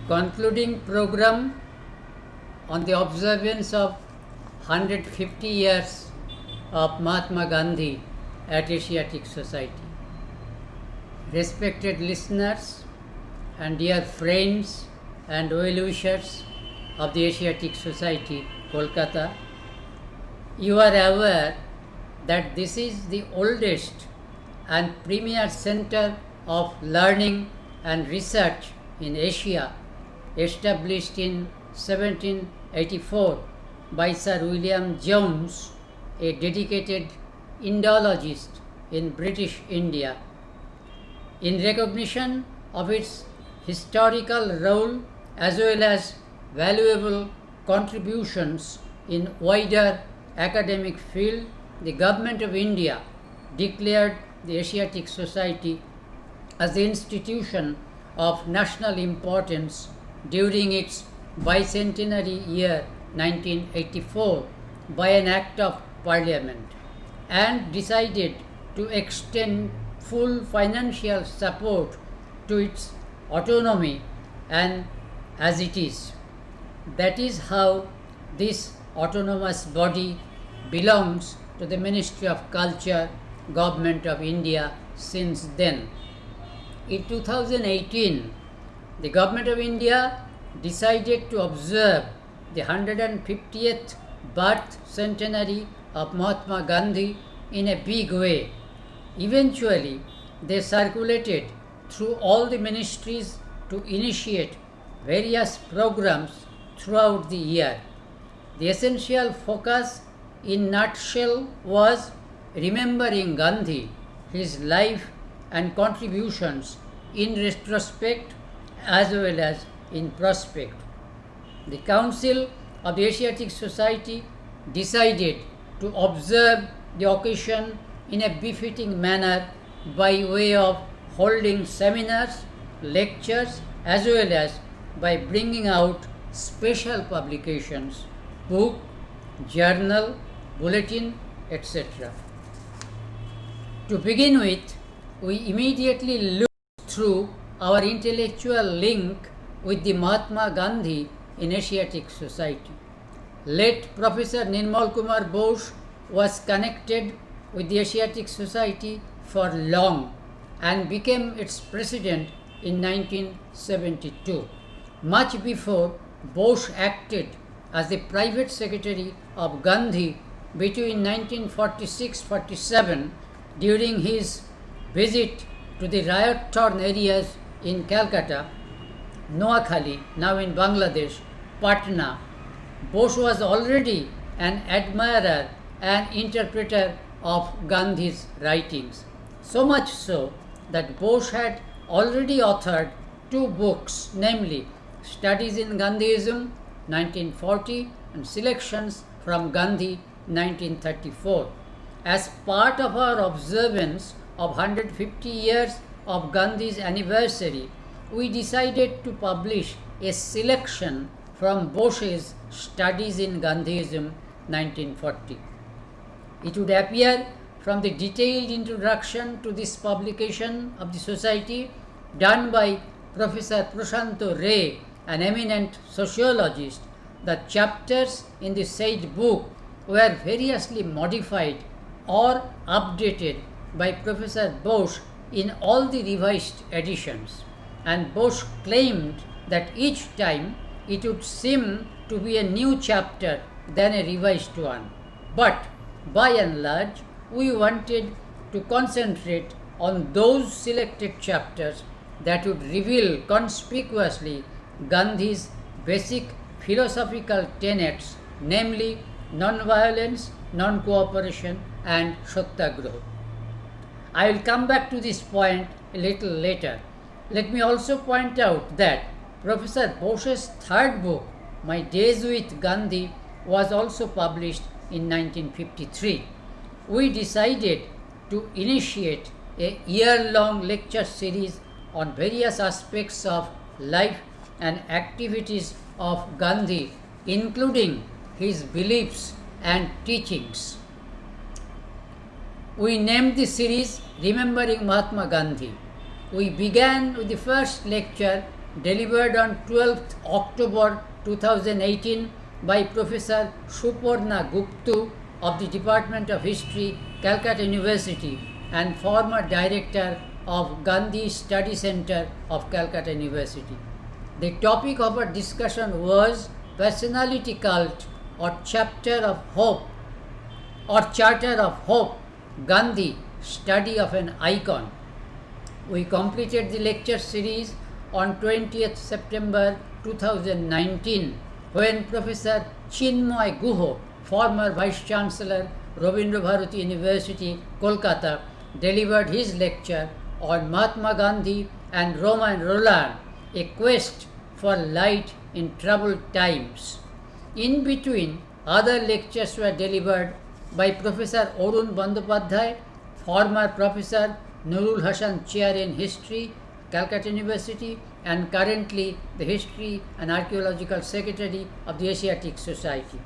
concluding program on the observance of 150 years of Mahatma Gandhi at Asiatic Society. Respected listeners and dear friends and well-wishers of the Asiatic Society, Kolkata, you are aware that this is the oldest and premier center of learning and research in Asia, established in 1784 by Sir William Jones, a dedicated Indologist in British India. In recognition of its historical role as well as valuable contributions in wider academic field, the Government of India declared the Asiatic Society as the institution of national importance during its bicentenary year 1984 by an Act of Parliament, and decided to extend full financial support to its autonomy and as it is. That is how this autonomous body belongs to the Ministry of Culture, Government of India since then. In 2018, the Government of India decided to observe the 150th birth centenary of Mahatma Gandhi in a big way. Eventually, they circulated through all the ministries to initiate various programs throughout the year. The essential focus in nutshell was remembering Gandhi, his life and contributions in retrospect as well as in prospect. The Council of the Asiatic Society decided to observe the occasion in a befitting manner by way of holding seminars, lectures, as well as by bringing out special publications, book, journal, bulletin, etc. To begin with, we immediately looked through our intellectual link with the Mahatma Gandhi in Asiatic Society. Late Professor Nirmal Kumar Bose was connected with the Asiatic Society for long and became its president in 1972. Much before, Bose acted as the private secretary of Gandhi between 1946-47 during his visit to the riot-torn areas in Calcutta, Noakhali, now in Bangladesh, Patna. Bose was already an admirer and interpreter of Gandhi's writings, so much so that Bose had already authored 2 books, namely Studies in Gandhiism 1940 and Selections from Gandhi 1934. As part of our observance of 150 years of Gandhi's anniversary, we decided to publish a selection from Bose's Studies in Gandhiism 1940. It would appear from the detailed introduction to this publication of the Society done by Professor Prashanto Ray, an eminent sociologist, that chapters in the said book were variously modified or updated by Professor Bose in all the revised editions, and Bose claimed that each time it would seem to be a new chapter than a revised one. But by and large, we wanted to concentrate on those selected chapters that would reveal conspicuously Gandhi's basic philosophical tenets, namely non-violence, non-cooperation, and Satyagraha. I will come back to this point a little later. Let me also point out that Professor Bose's 3rd book, My Days with Gandhi, was also published in 1953. We decided to initiate a year-long lecture series on various aspects of life and activities of Gandhi, including his beliefs and teachings. We named the series Remembering Mahatma Gandhi. We began with the first lecture delivered on 12th October 2018 by Professor Suparna Guptu of the Department of History, Calcutta University, and former director of Gandhi Study Center of Calcutta University. The topic of our discussion was Personality Cult or Chapter of Hope or Charter of Hope, Gandhi, Study of an Icon. We completed the lecture series on 20th September 2019 when Professor Chinmoy Guho, former Vice Chancellor, Rabindra Bharati University, Kolkata, delivered his lecture on Mahatma Gandhi and Romain Rolland, a quest for light in troubled times. In between, other lectures were delivered by Professor Arun Bandyopadhyay, former Professor Nurul Hasan Chair in History, Calcutta University, and currently the History and Archaeological Secretary of the Asiatic Society.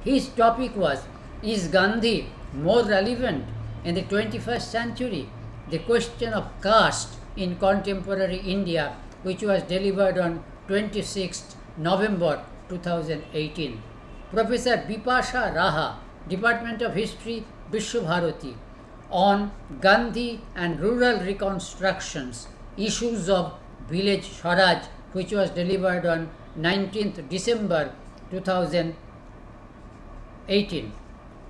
His topic was, is Gandhi more relevant in the 21st century? The question of caste in contemporary India, which was delivered on 26th November 2018. Professor Bipasha Raha, Department of History, Vishwa Bharati, on Gandhi and rural reconstructions, issues of village Swaraj, which was delivered on 19th December 2018.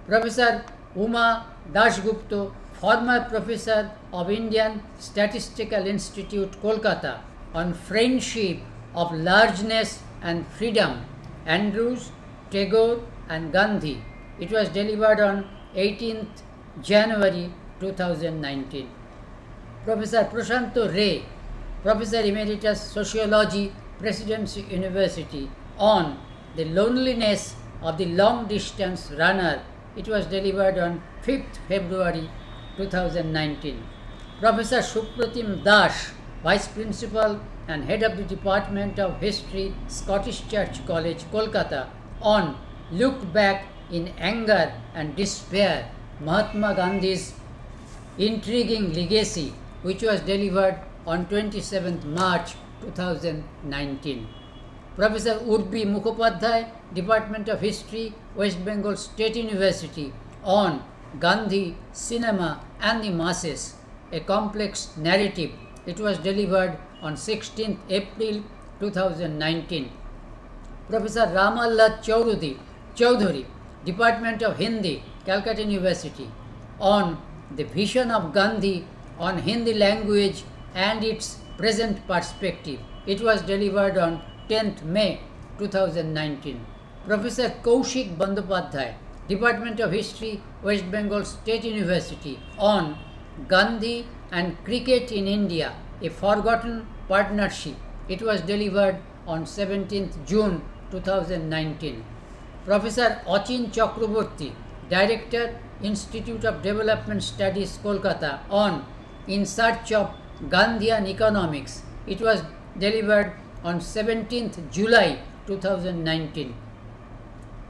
Professor Uma Dasgupta, former professor of Indian Statistical Institute, Kolkata, on friendship of largeness and freedom, Andrews, Tagore and Gandhi. It was delivered on 18th January 2019. Professor Prashanto Ray, Professor Emeritus Sociology, Presidency University, on the loneliness of the long distance runner. It was delivered on 5th February 2019. Professor Supratim Das, Vice Principal and Head of the Department of History, Scottish Church College, Kolkata, on Look Back in Anger and Despair, Mahatma Gandhi's Intriguing Legacy, which was delivered on 27th March 2019. Professor Urbi Mukhopadhyay, Department of History, West Bengal State University, on Gandhi, Cinema and the Masses, a complex narrative. It was delivered on 16th April 2019. Professor Ramallah Chowdhury, Department of Hindi, Calcutta University, on the vision of Gandhi on Hindi language and its present perspective. It was delivered on 10th May 2019. Professor Kaushik Bandyopadhyay, Department of History, West Bengal State University, on Gandhi and Cricket in India, a forgotten partnership. It was delivered on 17th June 2019. Professor Achin Chakraborty, Director, Institute of Development Studies, Kolkata, on In Search of Gandhian Economics. It was delivered on 17th July 2019.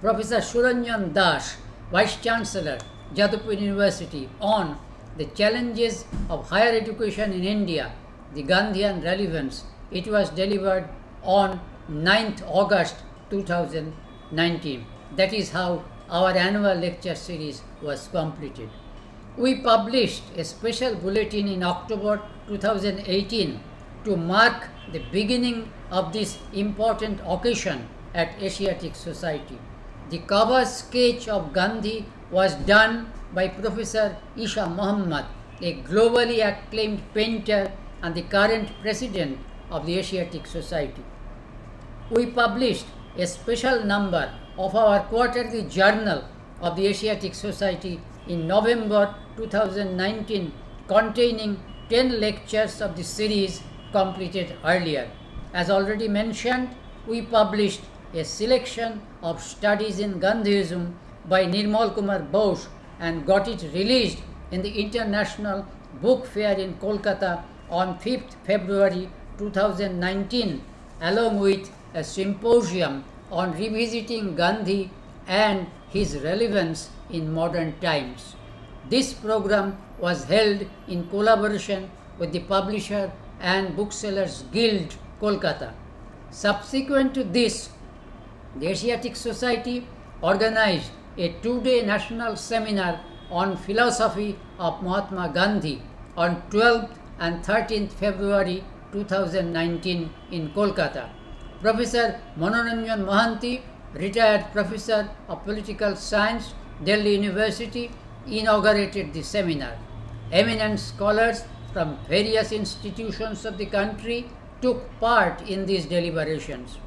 Professor Suranjan Das, Vice Chancellor, Jadavpur University, on the challenges of higher education in India, the Gandhian relevance. It was delivered on 9th August 2019. That is how our annual lecture series was completed. We published a special bulletin in October 2018 to mark the beginning of this important occasion at Asiatic Society. The cover sketch of Gandhi was done by Professor Isha Muhammad, a globally acclaimed painter and the current president of the Asiatic Society. We published a special number of our quarterly journal of the Asiatic Society in November 2019, containing 10 lectures of the series completed earlier. As already mentioned, we published a selection of studies in Gandhism by Nirmal Kumar Bose and got it released in the International Book Fair in Kolkata on 5th February 2019, along with a symposium on revisiting Gandhi and his relevance in modern times. This program was held in collaboration with the Publisher and Booksellers Guild Kolkata. Subsequent to this, the Asiatic Society organized a two-day national seminar on philosophy of Mahatma Gandhi on 12th and 13th February 2019 in Kolkata. Professor Manoranjan Mohanty, retired professor of political science, Delhi University, inaugurated the seminar. Eminent scholars from various institutions of the country took part in these deliberations.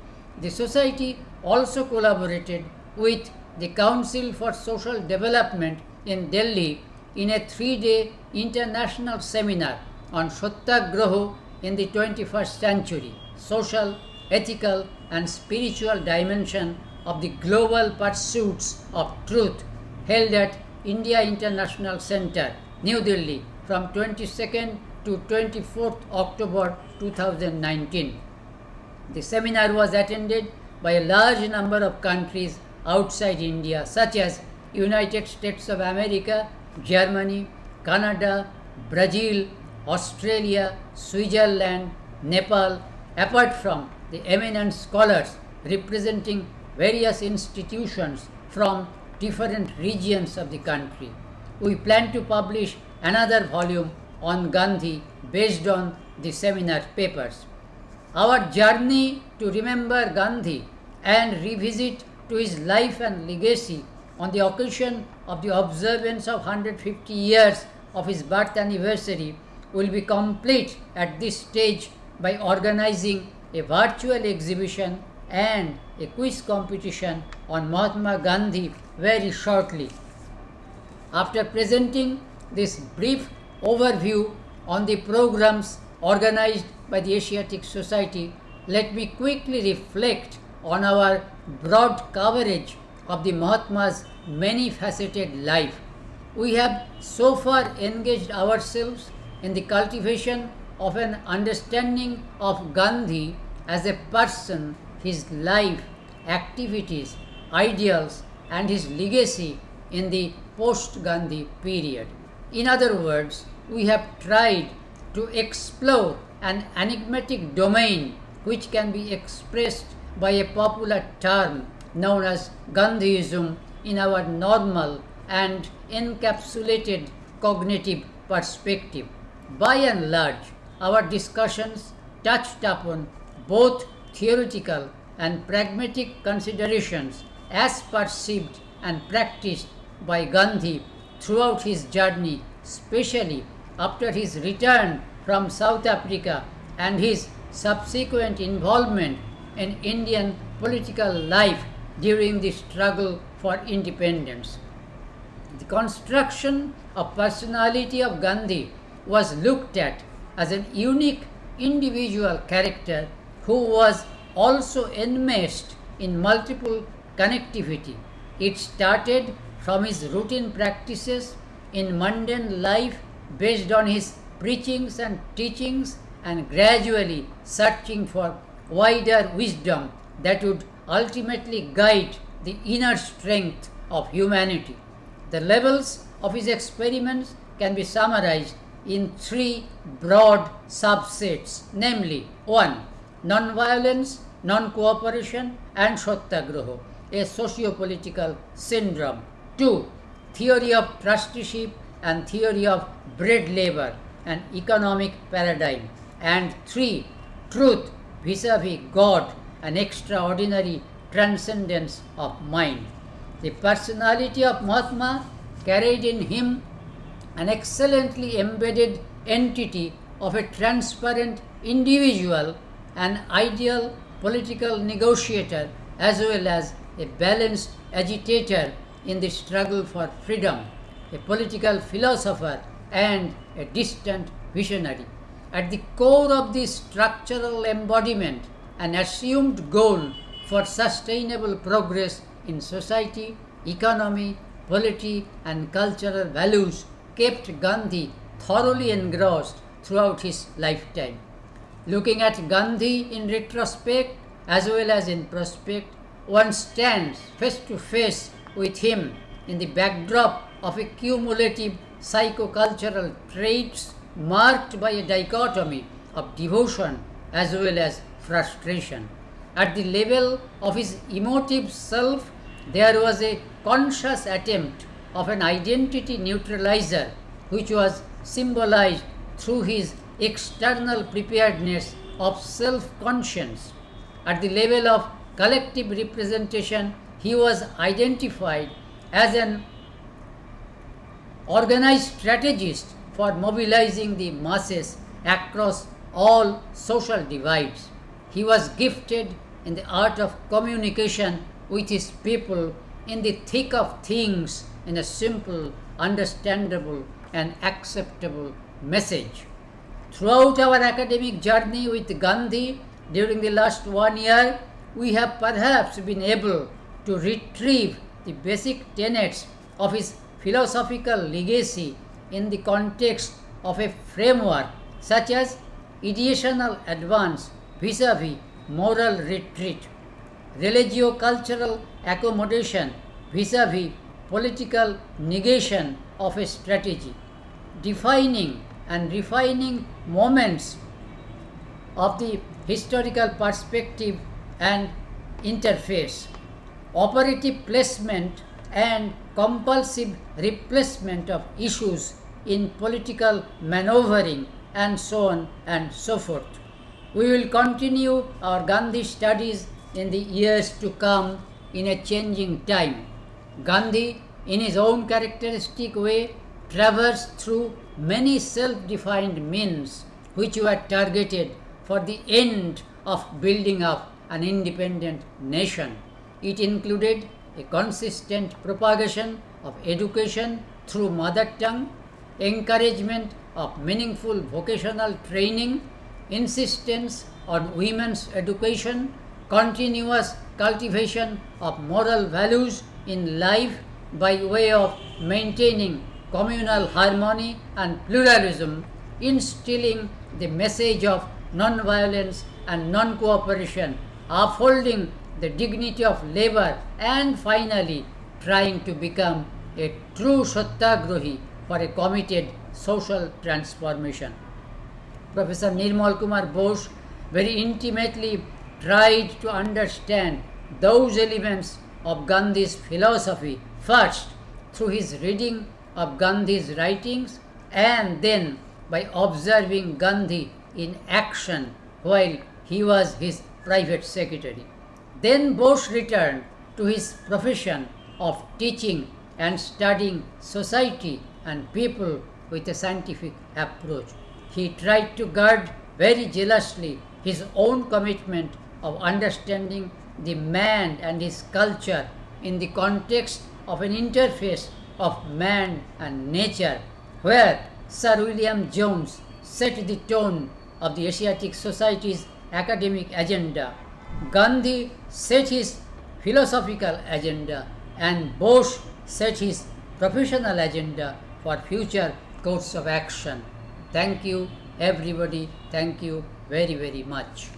The society also collaborated with the Council for Social Development in Delhi in a three-day international seminar on Satyagraha in the 21st century, social, ethical and spiritual dimension of the global pursuits of truth, held at India International Center, New Delhi from 22nd to 24th October 2019. The seminar was attended by a large number of countries outside India such as United States of America, Germany, Canada, Brazil, Australia, Switzerland, Nepal, apart from the eminent scholars representing various institutions from different regions of the country. We plan to publish another volume on Gandhi based on the seminar papers. Our journey to remember Gandhi and revisit to his life and legacy on the occasion of the observance of 150 years of his birth anniversary will be complete at this stage by organizing a virtual exhibition and a quiz competition on Mahatma Gandhi very shortly. After presenting this brief overview on the programs organized by the Asiatic Society, let me quickly reflect on our broad coverage of the Mahatma's many-faceted life. We have so far engaged ourselves in the cultivation of an understanding of Gandhi as a person, his life, activities, ideals, and his legacy in the post-Gandhi period. In other words, we have tried to explore an enigmatic domain which can be expressed by a popular term known as Gandhiism in our normal and encapsulated cognitive perspective. By and large, our discussions touched upon both theoretical and pragmatic considerations as perceived and practiced by Gandhi throughout his journey, especially after his return from South Africa and his subsequent involvement in Indian political life during the struggle for independence. The construction of personality of Gandhi was looked at as an unique individual character who was also enmeshed in multiple connectivity. It started from his routine practices in mundane life based on his preachings and teachings and gradually searching for wider wisdom that would ultimately guide the inner strength of humanity. The levels of his experiments can be summarized in three broad subsets, namely 1. Non-violence, non-cooperation and Satyagraha, a socio-political syndrome. 2. Theory of trusteeship and theory of bread labor, an economic paradigm. And 3. Truth vis-a-vis God, an extraordinary transcendence of mind. The personality of Mahatma carried in him an excellently embedded entity of a transparent individual, an ideal political negotiator, as well as a balanced agitator in the struggle for freedom, a political philosopher, and a distant visionary. At the core of this structural embodiment, an assumed goal for sustainable progress in society, economy, polity, and cultural values kept Gandhi thoroughly engrossed throughout his lifetime. Looking at Gandhi in retrospect as well as in prospect, one stands face to face with him in the backdrop of a cumulative psychocultural traits marked by a dichotomy of devotion as well as frustration. At the level of his emotive self, there was a conscious attempt of an identity neutralizer which was symbolized through his external preparedness of self-conscience. At the level of collective representation, he was identified as an organized strategist for mobilizing the masses across all social divides. He was gifted in the art of communication with his people in the thick of things in a simple, understandable, and acceptable message. Throughout our academic journey with Gandhi during the last 1 year, we have perhaps been able to retrieve the basic tenets of his philosophical legacy in the context of a framework such as ideational advance vis-a-vis moral retreat, religio-cultural accommodation vis-a-vis political negation of a strategy, defining and refining moments of the historical perspective and interface, operative placement and compulsive replacement of issues in political maneuvering, and so on and so forth. We will continue our Gandhi studies in the years to come in a changing time. Gandhi, in his own characteristic way, traversed through many self-defined means which were targeted for the end of building up an independent nation. It included a consistent propagation of education through mother tongue, encouragement of meaningful vocational training, insistence on women's education, continuous cultivation of moral values in life by way of maintaining communal harmony and pluralism, instilling the message of non-violence and non-cooperation, upholding the dignity of labor, and finally trying to become a true Satyagrahi for a committed social transformation. Professor Nirmal Kumar Bose very intimately tried to understand those elements of Gandhi's philosophy, first through his reading of Gandhi's writings and then by observing Gandhi in action while he was his private secretary. Then Bose returned to his profession of teaching and studying society and people with a scientific approach. He tried to guard very jealously his own commitment of understanding the man and his culture in the context of an interface of man and nature, where Sir William Jones set the tone of the Asiatic Society's academic agenda. Gandhi set his philosophical agenda, and Bose set his professional agenda for future course of action. Thank you, everybody. Thank you very, very much.